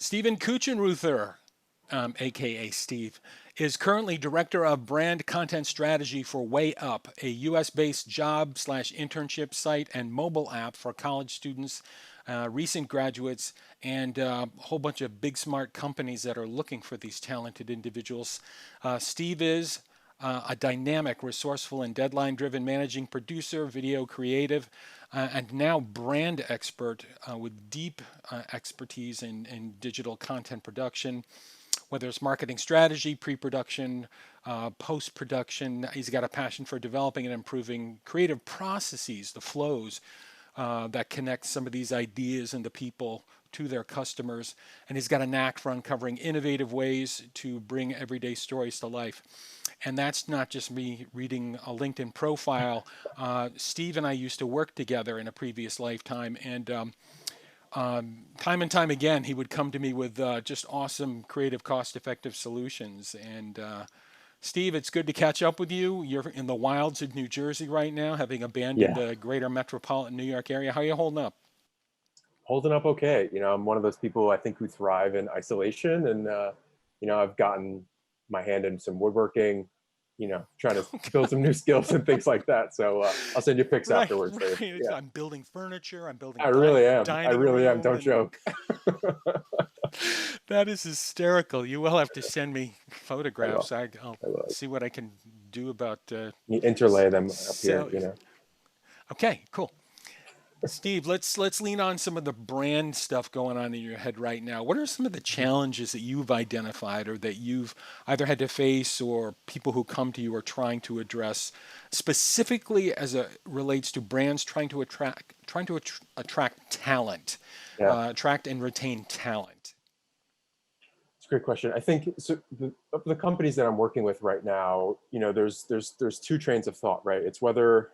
Stephen Kuchenreuther, aka Steve, is currently director of brand content strategy for WayUp, a US-based job slash internship site and mobile app for college students, recent graduates, and a whole bunch of big smart companies that are looking for these talented individuals. Steve is a dynamic, resourceful, and deadline driven managing producer, video creative, and now brand expert with deep expertise in digital content production, whether it's marketing strategy, pre production, post production. He's got a passion for developing and improving creative processes, the flows that connect some of these ideas and the people to their customers. And he's got a knack for uncovering innovative ways to bring everyday stories to life. And that's not just me reading a LinkedIn profile. Steve and I used to work together in a previous lifetime, and time and time again, he would come to me with just awesome, creative, cost-effective solutions. And Steve, it's good to catch up with you. You're in the wilds of New Jersey right now, having abandoned Yeah, the greater metropolitan New York area. How are you holding up? holding up okay. I'm one of those people I think who thrive in isolation, and I've gotten my hand in some woodworking, trying to build some new skills and things like that. So I'll send you pics Right, afterwards, Dave. right. Yeah, I'm building furniture. I'm building I really am. I dining really am. room, Don't and joke. that is hysterical. You will have to send me I photographs. will. I'll I will. see what I can do about You interlay them up here. sell. Okay, cool. Steve, let's lean on some of the brand stuff going on in your head right now. What are some of the challenges that you've identified or that you've either had to face or people who come to you are trying to address specifically as it relates to brands trying to attract talent, Yeah, attract and retain talent? it's a great question. I think so. Of the companies that I'm working with right now, there's two trains of thought, right? It's whether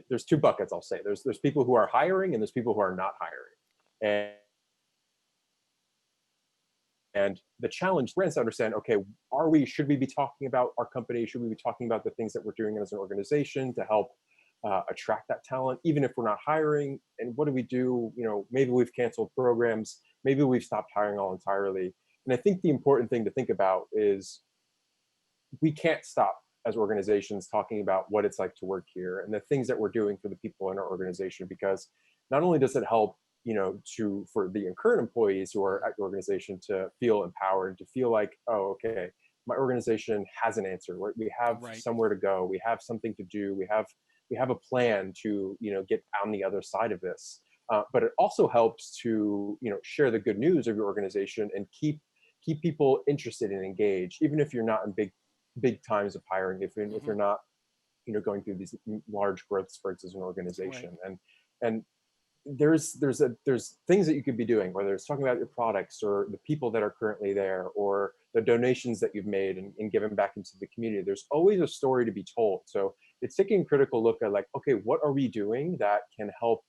there's two buckets. I'll say there's people who are hiring and there's people who are not hiring, and the challenge brands to understand, okay, should we be talking about our company? Should we be talking about the things that we're doing as an organization to help attract that talent, even if we're not hiring? And what do we do? Maybe we've canceled programs, maybe we've stopped hiring all entirely. And I think the important thing to think about is we can't stop as organizations talking about what it's like to work here and the things that we're doing for the people in our organization, because not only does it help for the current employees who are at your organization to feel empowered, to feel like, oh, okay, my organization has an answer. We have Right. somewhere to go, we have something to do, we have a plan to get on the other side of this. But it also helps to share the good news of your organization and keep people interested and engaged, even if you're not in big times of hiring, if Hmm. you're not going through these large growth spurts as an Right. organization. And there's things that you could be doing, whether it's talking about your products or the people that are currently there or the donations that you've made and given back into the community. There's always a story to be told. So it's taking a critical look at, like, okay, what are we doing that can help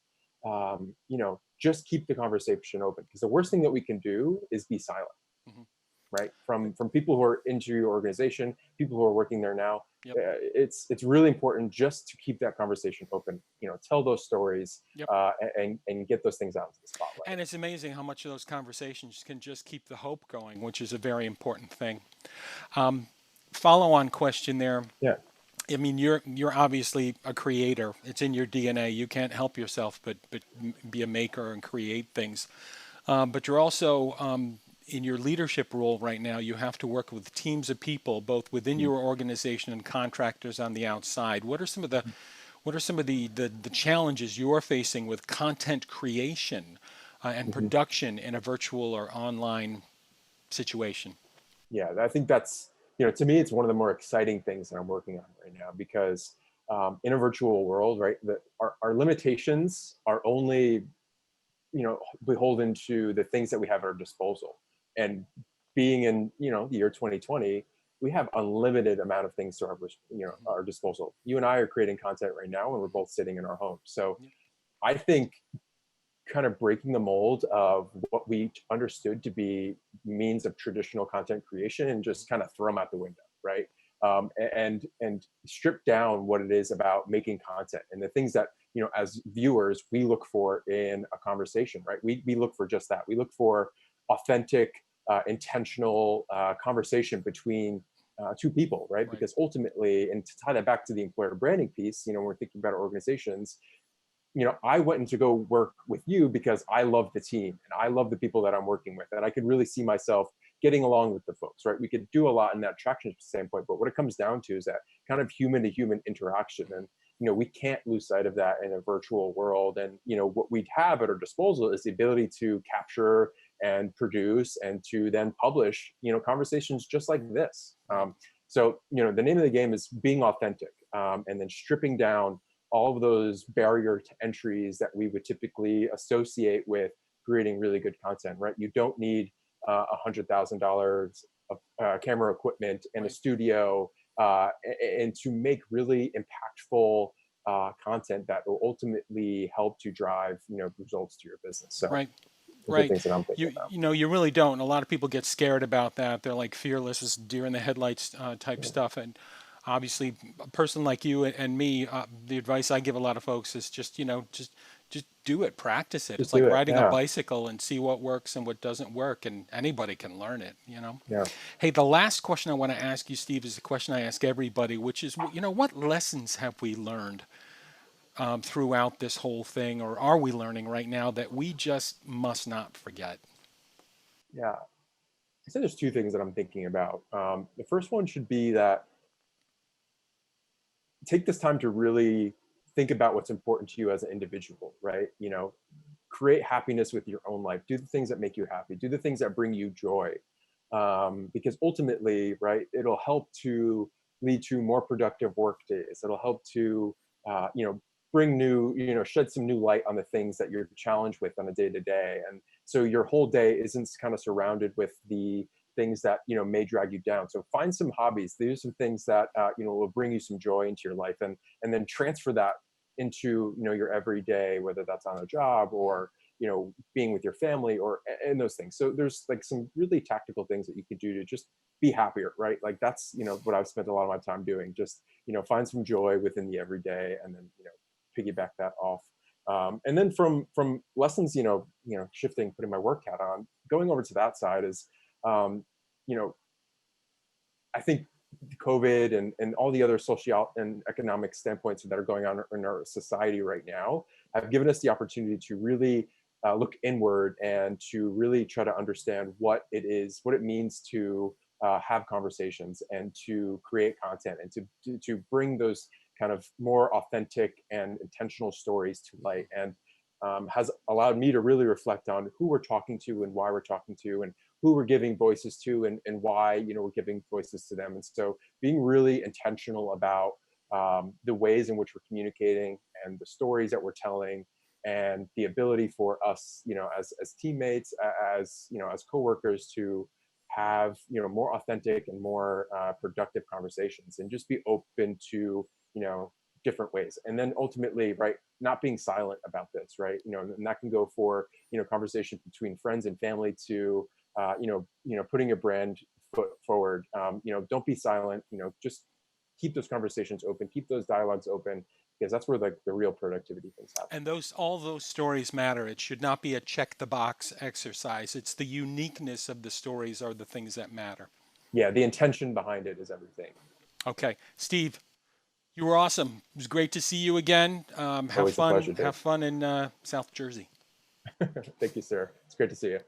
just keep the conversation open, because the worst thing that we can do is be silent, Hmm. right? From people who are into your organization, people who are working there now. Yep. It's really important just to keep that conversation open. Tell those stories, Yep. and get those things out into the spotlight. And it's amazing how much of those conversations can just keep the hope going, which is a very important thing. Um, Follow on question there. Yeah. I mean, you're obviously a creator. It's in your DNA. You can't help yourself but be a maker and create things. But you're also in your leadership role right now. You have to work with teams of people, both within Mhm. your organization and contractors on the outside. What are some of the challenges you're facing with content creation and Mhm. production in a virtual or online situation? Yeah, I think that's, to me, it's one of the more exciting things that I'm working on right now, because in a virtual world, right, our limitations are only beholden to the things that we have at our disposal. And being in the year 2020, we have unlimited amount of things to Hmm. our disposal. You and I are creating content right now and we're Hmm. both sitting in our homes. So Yep. I think kind of breaking the mold of what we understood to be means of traditional content creation and Hmm. just kind of throw them out the window, right? And strip down what it is about making content and the things that as viewers we look for in a conversation, right? We look for just that. We look for authentic, intentional conversation between two people, right? Right. Because ultimately, and to tie that back to the employer branding piece, when we're thinking about our organizations, I went in to go work with you because I love the team and I love the people that I'm working with. And I could really see myself getting along with the folks, right? We could do a lot in that traction standpoint, but what it comes down to is that kind of human to human interaction. And, we can't lose sight of that in a virtual world. And, what we have at our disposal is the ability to capture and produce and to then publish, conversations just like this. Right. So, the name of the game is being authentic, and then stripping down all of those barrier to entries that we would typically associate with creating really good content, right? You don't need $100,000 of camera equipment and a Right. studio, and to make really impactful content that will ultimately help to drive, results to your business. So Right. those are Right. things that I'm thinking You about. you know you really don't. A lot of people get scared about that. They're like fearless, as deer in the headlights type Yeah, stuff. And obviously, a person like you and me, the advice I give a lot of folks is just just do it, practice it. just It's like do it. riding a Yeah, bicycle and see what works and what doesn't work, and anybody can learn it. yeah. Hey, the last question I want to ask you, Steve, is the question I ask everybody, which is, what lessons have we learned throughout this whole thing, or are we learning right now that we just must not forget? Yeah. I said there's two things that I'm thinking about. The first one should be that take this time to really think about what's important to you as an individual, right? Create happiness with your own life. Do the things that make you happy. Do the things that bring you joy. Because ultimately, right, it'll help to lead to more productive work days. It'll help to, bring new, shed some new light on the things that you're challenged with on a day to day. And so your whole day isn't kind of surrounded with the things that may drag you down. So find some hobbies. These are some things that will bring you some joy into your life, and then transfer that into your everyday, whether that's on a job or being with your family or and those things. So there's like some really tactical things that you could do to just be happier, right? Like that's what I've spent a lot of my time doing. Just find some joy within the everyday, and then piggyback that off. And then from lessons, shifting, putting my work hat on, going over to that side is, um, you know, I think COVID and all the other social and economic standpoints that are going on in our society right now have given us the opportunity to really look inward and to really try to understand what it is, what it means to have conversations and to create content and to bring those kind of more authentic and intentional stories to light. And has allowed me to really reflect on who we're talking to and why we're talking to, and who we're giving voices to, and why we're giving voices to them. And so being really intentional about the ways in which we're communicating and the stories that we're telling, and the ability for us, as teammates, as coworkers, to have more authentic and more productive conversations, and just be open to different ways. And then ultimately, right, not being silent about this, right? And that can go for conversation between friends and family, to putting a brand foot forward. Don't be silent. Just keep those conversations open, keep those dialogues open, because that's where the real productivity things happen. And all those stories matter. It should not be a check the box exercise. It's the uniqueness of the stories are the things that matter. Yeah, the intention behind it is everything. Okay, Steve, you were awesome. It was great to see you again. Have Always a fun. pleasure, Dave. Have fun in South Jersey. Thank you, sir. It's great to see you.